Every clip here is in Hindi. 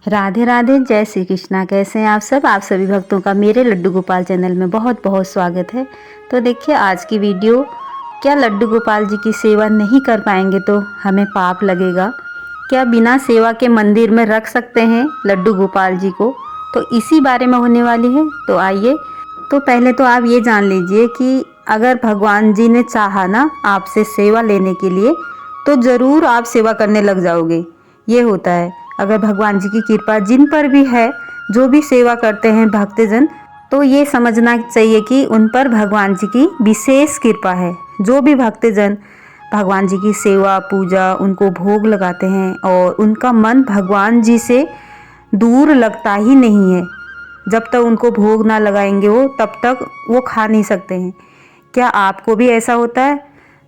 राधे राधे, जय श्री कृष्णा। कैसे हैं आप सब? आप सभी भक्तों का मेरे लड्डू गोपाल चैनल में बहुत बहुत स्वागत है। तो देखिए आज की वीडियो, क्या लड्डू गोपाल जी की सेवा नहीं कर पाएंगे तो हमें पाप लगेगा? क्या बिना सेवा के मंदिर में रख सकते हैं लड्डू गोपाल जी को? तो इसी बारे में होने वाली है। तो आइए, तो पहले तो आप ये जान लीजिए कि अगर भगवान जी ने चाहा ना आपसे सेवा लेने के लिए, तो ज़रूर आप सेवा करने लग जाओगे। ये होता है, अगर भगवान जी की कृपा जिन पर भी है, जो भी सेवा करते हैं भक्तजन, तो ये समझना चाहिए कि उन पर भगवान जी की विशेष कृपा है। जो भी भक्तजन भगवान जी की सेवा पूजा, उनको भोग लगाते हैं और उनका मन भगवान जी से दूर लगता ही नहीं है। जब तक उनको भोग ना लगाएंगे वो, तब तक वो खा नहीं सकते हैं। क्या आपको भी ऐसा होता है?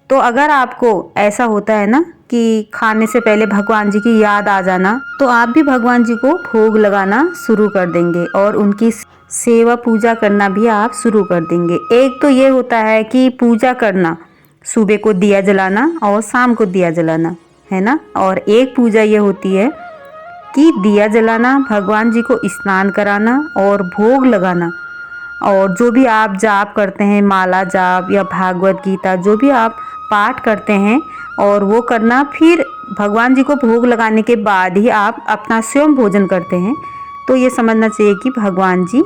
तो अगर आपको ऐसा होता है ना कि खाने से पहले भगवान जी की याद आ जाना, तो आप भी भगवान जी को भोग लगाना शुरू कर देंगे और उनकी सेवा पूजा करना भी आप शुरू कर देंगे। एक तो ये होता है कि पूजा करना, सुबह को दिया जलाना और शाम को दिया जलाना, है ना। और एक पूजा ये होती है कि दिया जलाना, भगवान जी को स्नान कराना और भोग लगाना। और जो भी आप जाप करते हैं, माला जाप या भागवत गीता, जो भी आप पाठ करते हैं, और वो करना, फिर भगवान जी को भोग लगाने के बाद ही आप अपना स्वयं भोजन करते हैं। तो ये समझना चाहिए कि भगवान जी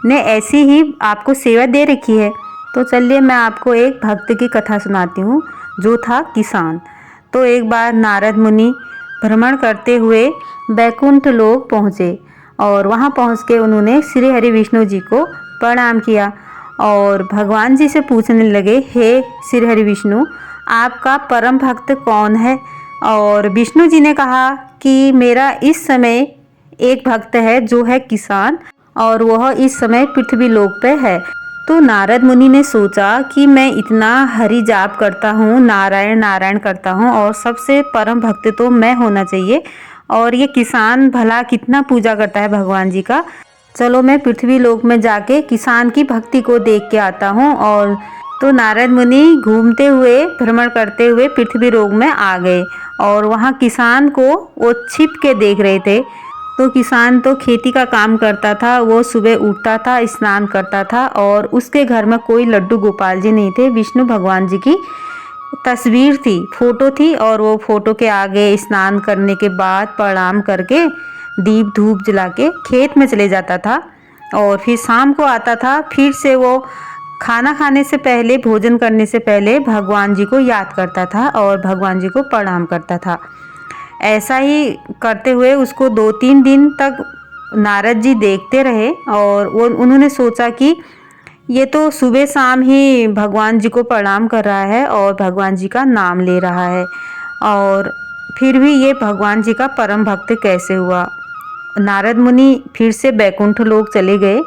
ने ऐसी ही आपको सेवा दे रखी है। तो चलिए मैं आपको एक भक्त की कथा सुनाती हूँ, जो था किसान। तो एक बार नारद मुनि भ्रमण करते हुए बैकुंठ लोक पहुँचे और वहाँ पहुँच के उन्होंने श्री हरि विष्णु जी को प्रणाम किया और भगवान जी से पूछने लगे, हे श्री हरि विष्णु, आपका परम भक्त कौन है? और विष्णु जी ने कहा कि मेरा इस समय एक भक्त है जो है किसान, और वह इस समय पृथ्वी लोक पे है। तो नारद मुनि ने सोचा कि मैं इतना हरि जाप करता हूँ, नारायण नारायण करता हूँ, और सबसे परम भक्त तो मैं होना चाहिए, और ये किसान भला कितना पूजा करता है भगवान जी का। चलो मैं पृथ्वी लोक में जाके किसान की भक्ति को देख के आता हूँ। और तो नारद मुनि घूमते हुए, भ्रमण करते हुए पृथ्वी लोक में आ गए और वहाँ किसान को वो छिप के देख रहे थे। तो किसान तो खेती का काम करता था, वो सुबह उठता था, स्नान करता था, और उसके घर में कोई लड्डू गोपाल जी नहीं थे। विष्णु भगवान जी की तस्वीर थी, फोटो थी, और वो फोटो के आगे स्नान करने के बाद प्रणाम करके दीप धूप जला के खेत में चले जाता था। और फिर शाम को आता था, फिर से वो खाना खाने से पहले, भोजन करने से पहले भगवान जी को याद करता था और भगवान जी को प्रणाम करता था। ऐसा ही करते हुए उसको 2-3 दिन तक नारद जी देखते रहे, और वो उन्होंने सोचा कि ये तो सुबह शाम ही भगवान जी को प्रणाम कर रहा है और भगवान जी का नाम ले रहा है, और फिर भी ये भगवान जी का परम भक्त कैसे हुआ। नारद मुनि फिर से बैकुंठ लोक चले गए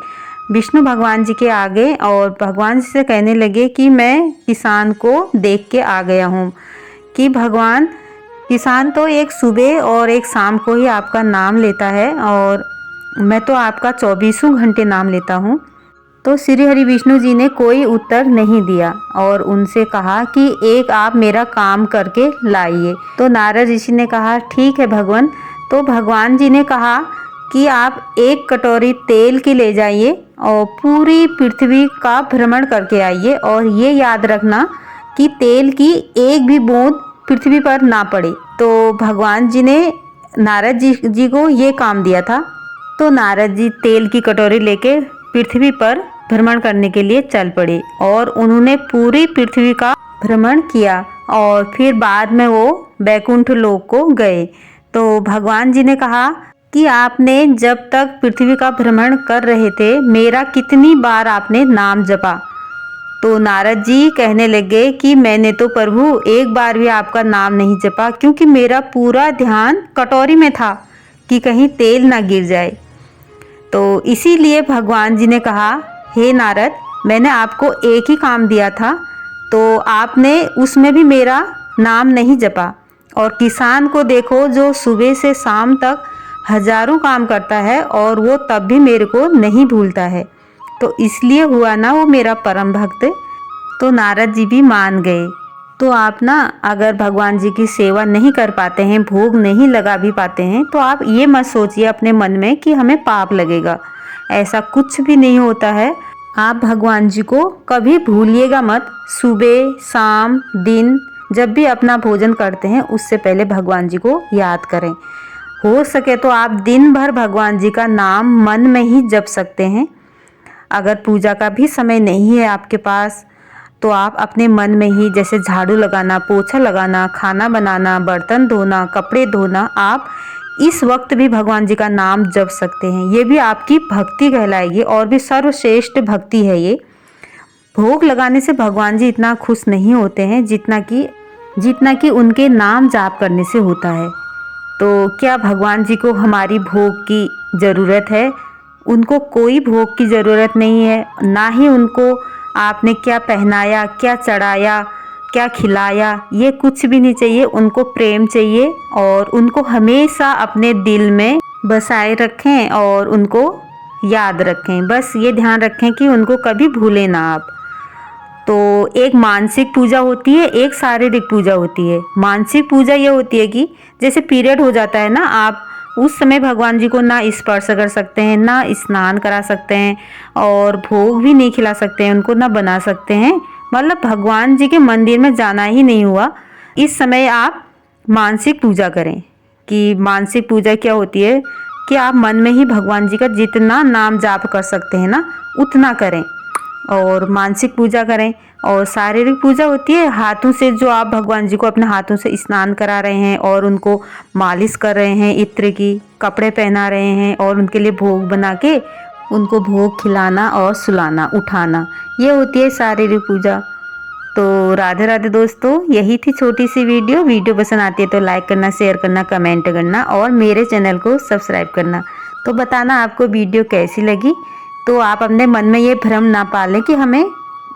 विष्णु भगवान जी के आगे, और भगवान जी से कहने लगे कि मैं किसान को देख के आ गया हूँ कि भगवान, किसान तो एक सुबह और एक शाम को ही आपका नाम लेता है, और मैं तो आपका 24 घंटे नाम लेता हूँ। तो श्री हरि विष्णु जी ने कोई उत्तर नहीं दिया और उनसे कहा कि एक आप मेरा काम करके लाइए। तो नारद ऋषि ने कहा, ठीक है भगवान। तो भगवान जी ने कहा कि आप एक कटोरी तेल की ले जाइए और पूरी पृथ्वी का भ्रमण करके आइए, और ये याद रखना कि तेल की एक भी बूंद पृथ्वी पर ना पड़े। तो भगवान जी ने नारद जी को ये काम दिया था। तो नारद जी तेल की कटोरी लेके पृथ्वी पर भ्रमण करने के लिए चल पड़े, और उन्होंने पूरी पृथ्वी का भ्रमण किया, और फिर बाद में वो बैकुंठ लोक को गए। तो भगवान जी ने कहा कि आपने जब तक पृथ्वी का भ्रमण कर रहे थे, मेरा कितनी बार आपने नाम जपा? तो नारद जी कहने लगे कि मैंने तो प्रभु एक बार भी आपका नाम नहीं जपा, क्योंकि मेरा पूरा ध्यान कटोरी में था कि कहीं तेल ना गिर जाए। तो इसीलिए भगवान जी ने कहा, हे नारद, मैंने आपको एक ही काम दिया था, तो आपने उसमें भी मेरा नाम नहीं जपा। और किसान को देखो, जो सुबह से शाम तक हजारों काम करता है और वो तब भी मेरे को नहीं भूलता है, तो इसलिए हुआ ना वो मेरा परम भक्त। तो नारद जी भी मान गए। तो आप ना अगर भगवान जी की सेवा नहीं कर पाते हैं, भोग नहीं लगा भी पाते हैं, तो आप ये मत सोचिए अपने मन में कि हमें पाप लगेगा। ऐसा कुछ भी नहीं होता है। आप भगवान जी को कभी भूलिएगा मत। सुबह शाम दिन जब भी अपना भोजन करते हैं उससे पहले भगवान जी को याद करें। हो सके तो आप दिन भर भगवान जी का नाम मन में ही जप सकते हैं। अगर पूजा का भी समय नहीं है आपके पास तो आप अपने मन में ही, जैसे झाड़ू लगाना, पोछा लगाना, खाना बनाना, बर्तन धोना, कपड़े धोना, आप इस वक्त भी भगवान जी का नाम जप सकते हैं। ये भी आपकी भक्ति कहलाएगी और भी सर्वश्रेष्ठ भक्ति है ये। भोग लगाने से भगवान जी इतना खुश नहीं होते हैं जितना कि उनके नाम जाप करने से होता है। तो क्या भगवान जी को हमारी भोग की ज़रूरत है? उनको कोई भोग की ज़रूरत नहीं है। ना ही उनको आपने क्या पहनाया, क्या चढ़ाया, क्या खिलाया, ये कुछ भी नहीं चाहिए। उनको प्रेम चाहिए और उनको हमेशा अपने दिल में बसाए रखें और उनको याद रखें। बस ये ध्यान रखें कि उनको कभी भूलें ना आप। तो एक मानसिक पूजा होती है, एक शारीरिक पूजा होती है। मानसिक पूजा ये होती है कि जैसे पीरियड हो जाता है ना, आप उस समय भगवान जी को ना स्पर्श कर सकते हैं, ना स्नान करा सकते हैं और भोग भी नहीं खिला सकते हैं, उनको ना बना सकते हैं। मतलब भगवान जी के मंदिर में जाना ही नहीं हुआ। इस समय आप मानसिक पूजा करें। कि मानसिक पूजा क्या होती है कि आप मन में ही भगवान जी का जितना नाम जाप कर सकते हैं ना उतना करें और मानसिक पूजा करें। और शारीरिक पूजा होती है हाथों से, जो आप भगवान जी को अपने हाथों से स्नान करा रहे हैं और उनको मालिश कर रहे हैं, इत्र की कपड़े पहना रहे हैं और उनके लिए भोग बना के उनको भोग खिलाना और सुलाना, उठाना, ये होती है शारीरिक पूजा। तो राधे राधे दोस्तों, यही थी छोटी सी वीडियो पसंद आती है तो लाइक करना, शेयर करना, कमेंट करना और मेरे चैनल को सब्सक्राइब करना। तो बताना आपको वीडियो कैसी लगी। तो आप अपने मन में ये भ्रम ना पालें कि हमें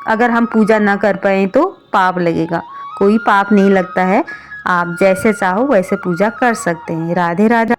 अगर हम पूजा ना कर पाए तो पाप लगेगा। कोई पाप नहीं लगता है। आप जैसे चाहो वैसे पूजा कर सकते हैं। राधे राधे।